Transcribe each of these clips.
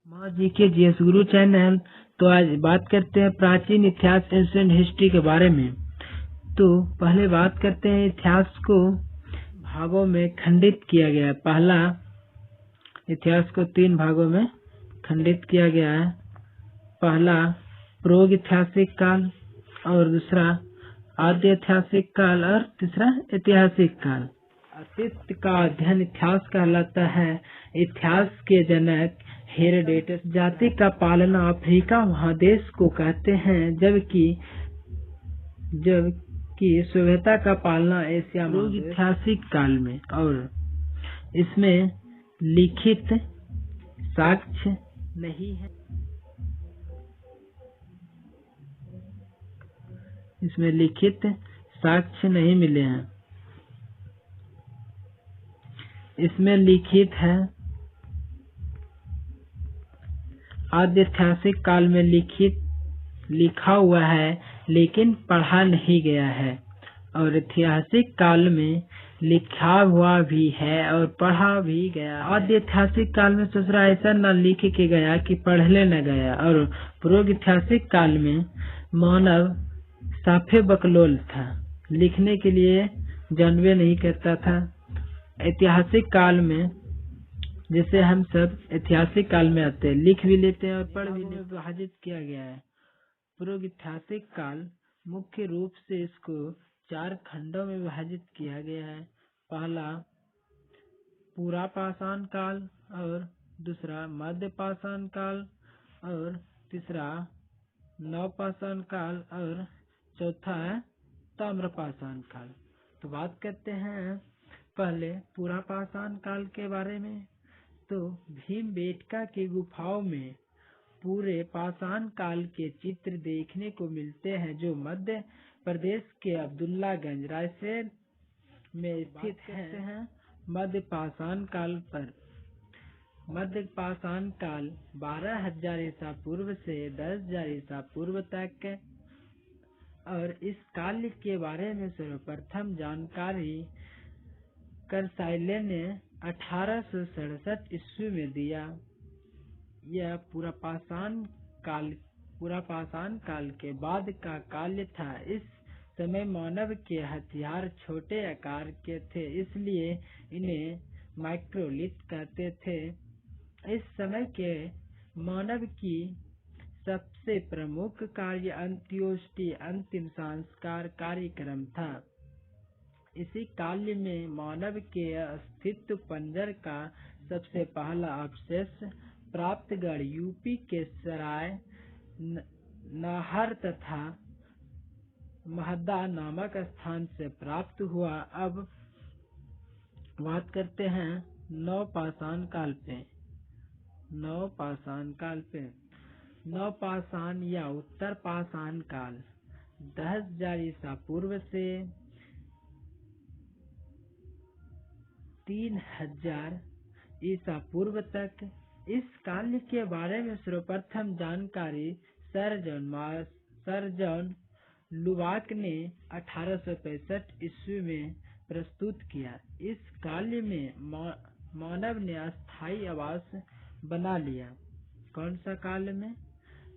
माँ जी के जीएस गुरु चैनल। तो आज बात करते हैं प्राचीन इतिहास एंशिएंट हिस्ट्री के बारे में। तो पहले बात करते हैं इतिहास को भागों में खंडित किया गया है। पहला, इतिहास को 3 भागों में खंडित किया गया है। पहला पूर्व ऐतिहासिक काल, और दूसरा आद्य ऐतिहासिक काल, और तीसरा ऐतिहासिक काल। अतीत का अध्ययन इतिहास कहलाता है। इतिहास के जनक हेरोडोटस जाति का पालना अफ्रीका महादेश को कहते हैं, जबकि सभ्यता का पालना एशिया महादेश। ऐतिहासिक काल में, और इसमें लिखित साक्ष्य नहीं है। इसमें लिखित साक्ष्य नहीं मिले हैं। इसमें लिखित है आद्य ऐतिहासिक काल में लिखा हुआ है, लेकिन पढ़ा नहीं गया है। और ऐतिहासिक काल में लिखा हुआ भी है और पढ़ा भी गया है। आद्य ऐतिहासिक काल में ससुरा ऐसा न लिख के गया कि पढ़ले न गया। और पूर्व ऐतिहासिक काल में मानव साफे बकलोल था, लिखने के लिए जानवे नहीं करता था। ऐतिहासिक काल में जैसे हम सब ऐतिहासिक काल में आते हैं, लिख भी लेते हैं और पढ़ भी लेते हैं। विभाजित किया गया है। पूर्व ऐतिहासिक काल मुख्य रूप से इसको 4 खंडों में विभाजित किया गया है। पहला पूरा पाषाण काल, और दूसरा मध्य पाषाण काल, और तीसरा नवपाषाण काल, और चौथा है ताम्रपाषाण काल। तो बात करते हैं पहले पूरा पाषाण काल के बारे में। तो भीमबेटका की गुफाओं में पूरे पाषाण काल के चित्र देखने को मिलते हैं, जो मध्य प्रदेश के अब्दुल्लागंज रायसेन में स्थित हैं। मध्य पाषाण काल पर मध्य पाषाण काल 12,000 ईसा पूर्व से 10,000 ईसा पूर्व तक। और इस काल के बारे में सर्वप्रथम जानकारी करसाइले ने 1867 ईस्वी में दिया। यह पूरा पाषाण काल के बाद का काल था। इस समय मानव के हथियार छोटे आकार के थे, इसलिए इन्हें माइक्रोलिथ कहते थे। इस समय के मानव की सबसे प्रमुख कार्य अंत्योष्टि अंतिम संस्कार कार्यक्रम था। इसी काल में मानव के अस्तित्व पंजर का सबसे पहला अवशेष प्राप्तगढ़ यूपी के सराय नाहर तथा महदा नामक स्थान से प्राप्त हुआ। अब बात करते हैं नवपाषाण काल पे। नवपाषाण या उत्तर पाषाण काल 10,000 ईसा पूर्व से 3,000 ईसा पूर्व तक। इस काल के बारे में सर्वप्रथम जानकारी सर जॉन लुबाक ने 1865 ईस्वी में प्रस्तुत किया। इस काल में मानव ने अस्थायी आवास बना लिया। कौन सा काल में?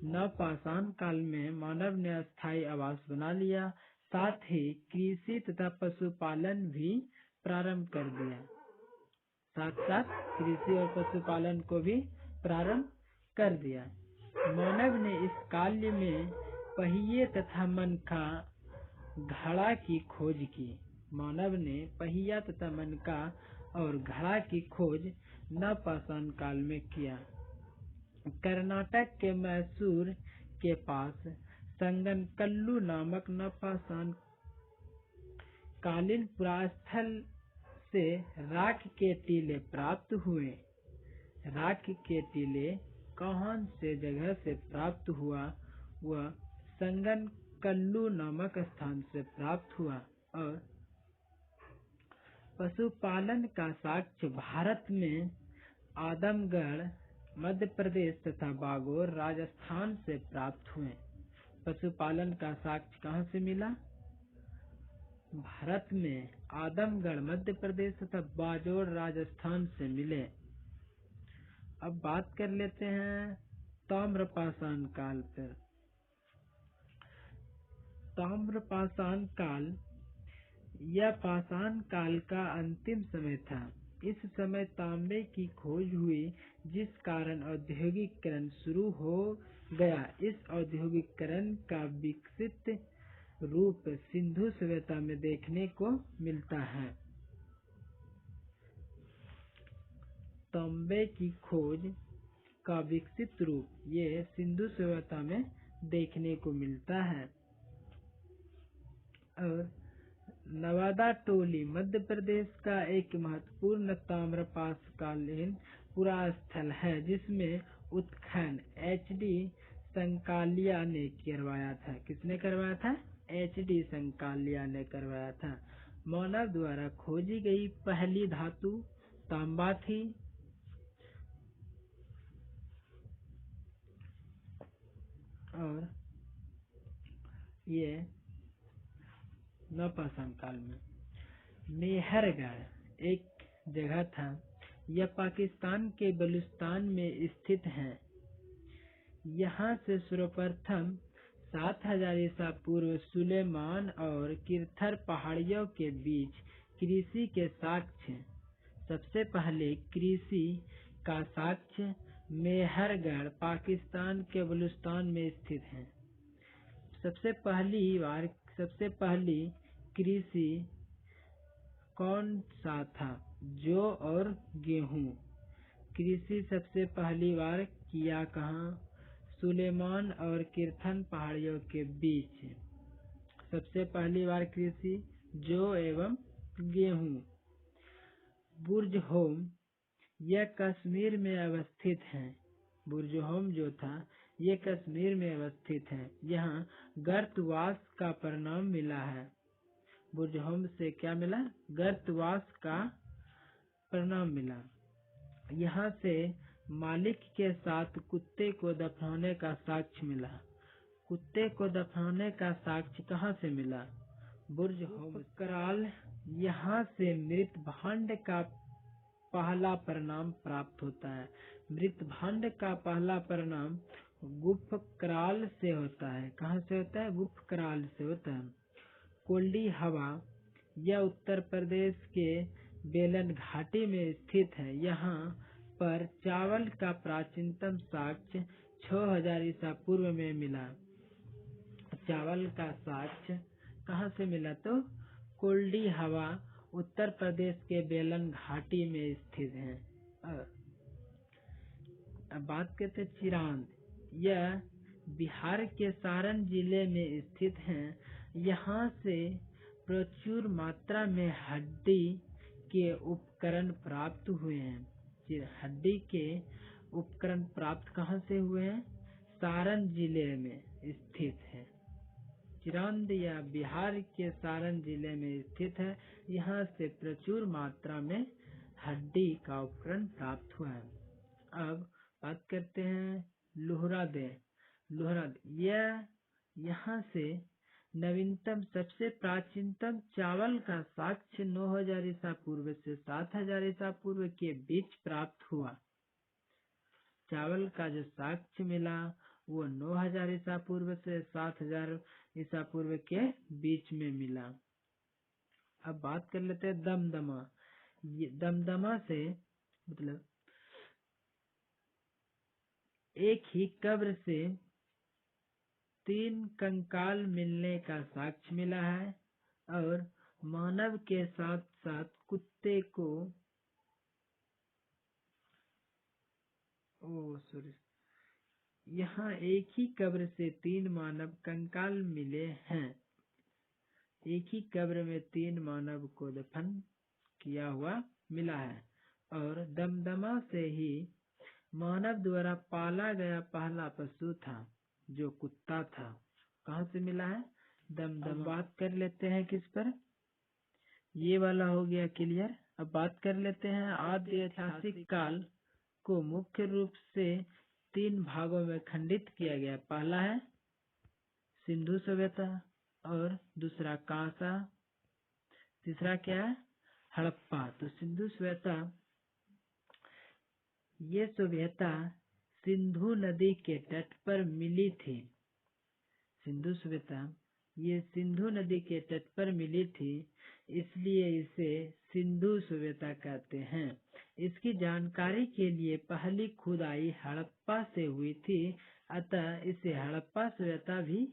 नवपाषाण काल में मानव ने अस्थायी आवास बना लिया, साथ ही कृषि तथा पशुपालन भी प्रारंभ कर दिया। साथ कृषि और पशुपालन को भी प्रारंभ कर दिया। मानव ने इस काल में पहिए तथा मनका घड़ा की खोज की। और घड़ा की खोज नवपाषाण काल में किया। कर्नाटक के मैसूर के पास संगनकल्लू नामक नवपाषाण कालीन पुरास्थल से राख के टीले प्राप्त हुए। राख के टीले कौन से जगह से प्राप्त हुआ? वह संगनकल्लू नामक स्थान से प्राप्त हुआ। और पशुपालन का साक्ष्य भारत में आदमगढ़ मध्य प्रदेश तथा बागोर राजस्थान से प्राप्त हुए। पशुपालन का साक्ष्य कहाँ से मिला? भारत में आदमगढ़ मध्य प्रदेश तथा बागोर राजस्थान से मिले। अब बात कर लेते हैं ताम्रपाषाण काल पर। ताम्रपाषाण काल यह पाषाण काल का अंतिम समय था। इस समय तांबे की खोज हुई, जिस कारण औद्योगिकीकरण शुरू हो गया। इस औद्योगिकीकरण का विकसित रूप सिंधु सभ्यता में देखने को मिलता है। तांबे की खोज का विकसित रूप ये सिंधु सभ्यता में देखने को मिलता है। और नवादा टोली मध्य प्रदेश का एक महत्वपूर्ण ताम्रपाषाणकालीन पुरास्थल है, जिसमें उत्खनन HD संकालिया ने करवाया था। किसने करवाया था? HD संकालिया ने करवाया था। मानव द्वारा खोजी गई पहली धातु तांबा थी। और ये नवपाषाण काल में मेहरगढ़ एक जगह था। यह पाकिस्तान के बलूचिस्तान में स्थित है। यहाँ से सर्वप्रथम 7000 ईसा पूर्व सुलेमान और किरथर पहाड़ियों के बीच कृषि के साक्ष्य। सबसे पहले कृषि का साक्ष्य मेहरगढ़ पाकिस्तान के बलूचिस्तान में स्थित है। सबसे पहली कृषि कौन सा था? जौ और गेहूं। कृषि सबसे पहली बार किया कहाँ? सुलेमान और किरथन पहाड़ियों के बीच। सबसे पहली बार कृषि जौ एवं गेहूं। बुर्जहोम यह कश्मीर में अवस्थित है। बुर्जहोम जो था ये कश्मीर में अवस्थित है। यहाँ गर्तवास का परिणाम मिला है। बुर्जहोम से क्या मिला? गर्तवास का परिणाम मिला। यहाँ से मालिक के साथ कुत्ते को दफनाने का साक्ष्य मिला। कुत्ते को दफनाने का साक्ष्य कहाँ से मिला? बुर्जहोम कराल। यहाँ से मृत भांड का पहला परिणाम प्राप्त होता है। मृत भांड का पहला परिणाम गुफकराल से होता है। कहाँ से होता है? गुफकराल से होता है। कोल्डी हवा यह उत्तर प्रदेश के बेलन घाटी में स्थित है। यहाँ पर चावल का प्राचीनतम साक्ष्य 6000 ईसा पूर्व में मिला। चावल का साक्ष्य कहाँ से मिला? तो कोल्डी हवा उत्तर प्रदेश के बेलन घाटी में स्थित है। अब बात करते चिरांद। यह बिहार के सारण जिले में स्थित है। यहाँ से प्रचुर मात्रा में हड्डी के उपकरण प्राप्त हुए हैं। हड्डी के उपकरण प्राप्त कहाँ से हुए हैं? सारण जिले में स्थित है। चिरांद या बिहार के सारण जिले में स्थित है। यहाँ से प्रचुर मात्रा में हड्डी का उपकरण प्राप्त हुआ है। अब बात करते हैं लोहराद। यह यहाँ से नवीनतम सबसे प्राचीनतम चावल का साक्ष्य 9000 ईसा पूर्व से 7000 ईसा पूर्व के बीच प्राप्त हुआ। चावल का जो साक्ष्य मिला वो 9000 ईसा पूर्व से 7000 ईसा पूर्व के बीच में मिला। अब बात कर लेते हैं दमदमा। ये दमदमा से मतलब एक ही कब्र से 3 कंकाल मिलने का साक्ष्य मिला है। और मानव के साथ साथ कुत्ते को यहाँ एक ही कब्र से 3 मानव कंकाल मिले हैं। एक ही कब्र में 3 मानव को दफन किया हुआ मिला है। और दमदमा से ही मानव द्वारा पाला गया पहला पशु था, जो कुत्ता था। कहाँ से मिला है? दमदमा। बात कर लेते हैं किस पर? ये वाला हो गया क्लियर। अब बात कर लेते हैं आदि ऐतिहासिक काल को मुख्य रूप से 3 भागों में खंडित किया गया। पहला है सिंधु सभ्यता, और दूसरा कांसा, तीसरा क्या है? हड़प्पा। तो सिंधु सभ्यता ये सभ्यता सिंधु नदी के तट पर मिली थी। सिंधु सभ्यता ये सिंधु नदी के तट पर मिली थी, इसलिए इसे सिंधु सभ्यता कहते हैं। इसकी जानकारी के लिए पहली खुदाई हड़प्पा से हुई थी, अतः इसे हड़प्पा सभ्यता भी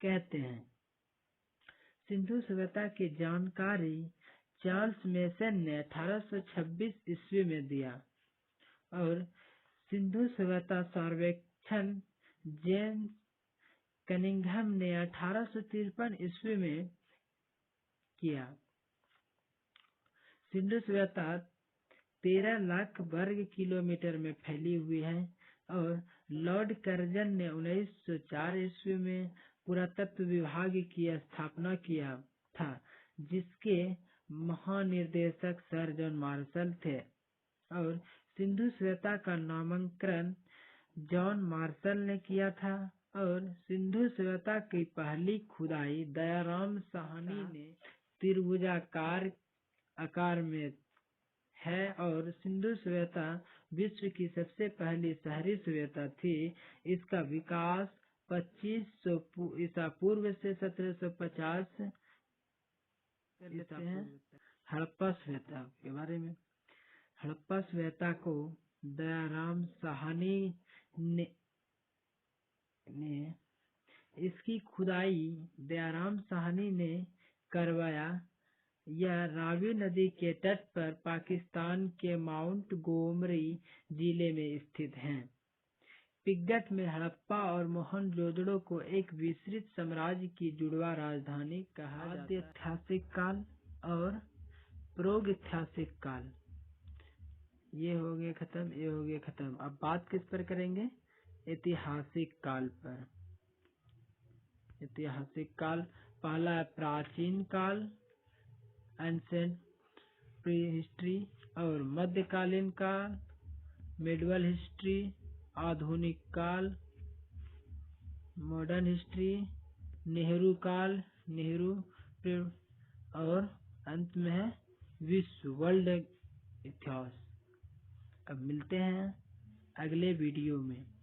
कहते हैं। सिंधु सभ्यता की जानकारी चार्ल्स मेसन ने 1826 ईस्वी में दिया और सिंधु सभ्यता सर्वेक्षण जेम्स कनिंघम ने 1853 ईस्वी में किया। सिंधु सभ्यता 13 लाख वर्ग किलोमीटर में फैली हुई है और लॉर्ड कर्जन ने 1904 ईस्वी में पुरातत्व विभाग की स्थापना किया था, जिसके महानिदेशक सर जॉन मार्शल थे और सिंधु सभ्यता का नामकरण जॉन मार्शल ने किया था। और सिंधु सभ्यता की पहली खुदाई दयाराम साहनी ने त्रिभुजाकार आकार में है और सिंधु सभ्यता विश्व की सबसे पहली शहरी सभ्यता थी। इसका विकास 2500 ईसा पूर्व से 1750 हड़प्पा सभ्यता के बारे में। हड़प्पा सभ्यता को दयाराम साहनी ने इसकी खुदाई दयाराम साहनी ने करवाया। यह रावी नदी के तट पर पाकिस्तान के माउंट गोमरी जिले में स्थित है। पिग्गट में हड़प्पा और मोहनजोदड़ो को एक विस्तृत साम्राज्य की जुड़वा राजधानी कहा जाता है। ऐतिहासिक काल और प्रागैतिहासिक काल, ये हो गए खत्म, ये हो गए खत्म। अब बात किस पर करेंगे? ऐतिहासिक काल पर। ऐतिहासिक काल पहला है प्राचीन काल, एंसेंट प्री हिस्ट्री, और मध्यकालीन काल, मिडवल हिस्ट्री, आधुनिक काल, मॉडर्न हिस्ट्री, नेहरू काल, नेहरू पीरियड, और अंत में है विश्व वर्ल्ड इतिहास। अब मिलते हैं अगले वीडियो में।